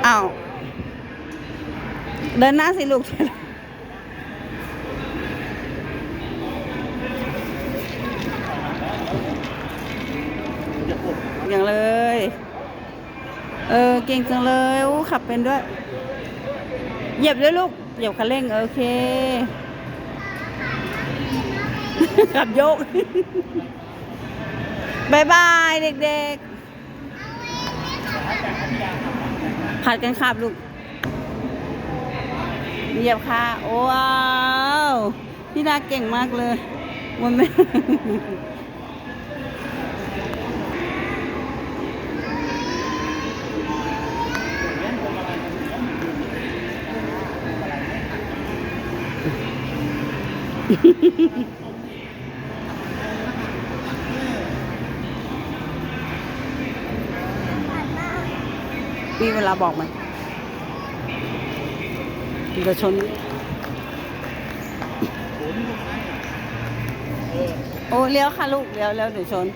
อ้าวเดินหน้าสิลูกอย่างเลยเก่งจังเลยอู้ขับเป็นด้วยเหยียบด้วยลูกเหยียบคันเร่งโอเคขับโยกบายบายเด็กๆผัดกันขับลูกเหยียบค่ะว้าวพี่ดาเก่งมากเลยมันไม่มีเวลาบอกไหมจะชนโอ้เลี้ยวค่ะลูกเลี้ยวเดี๋ยวชน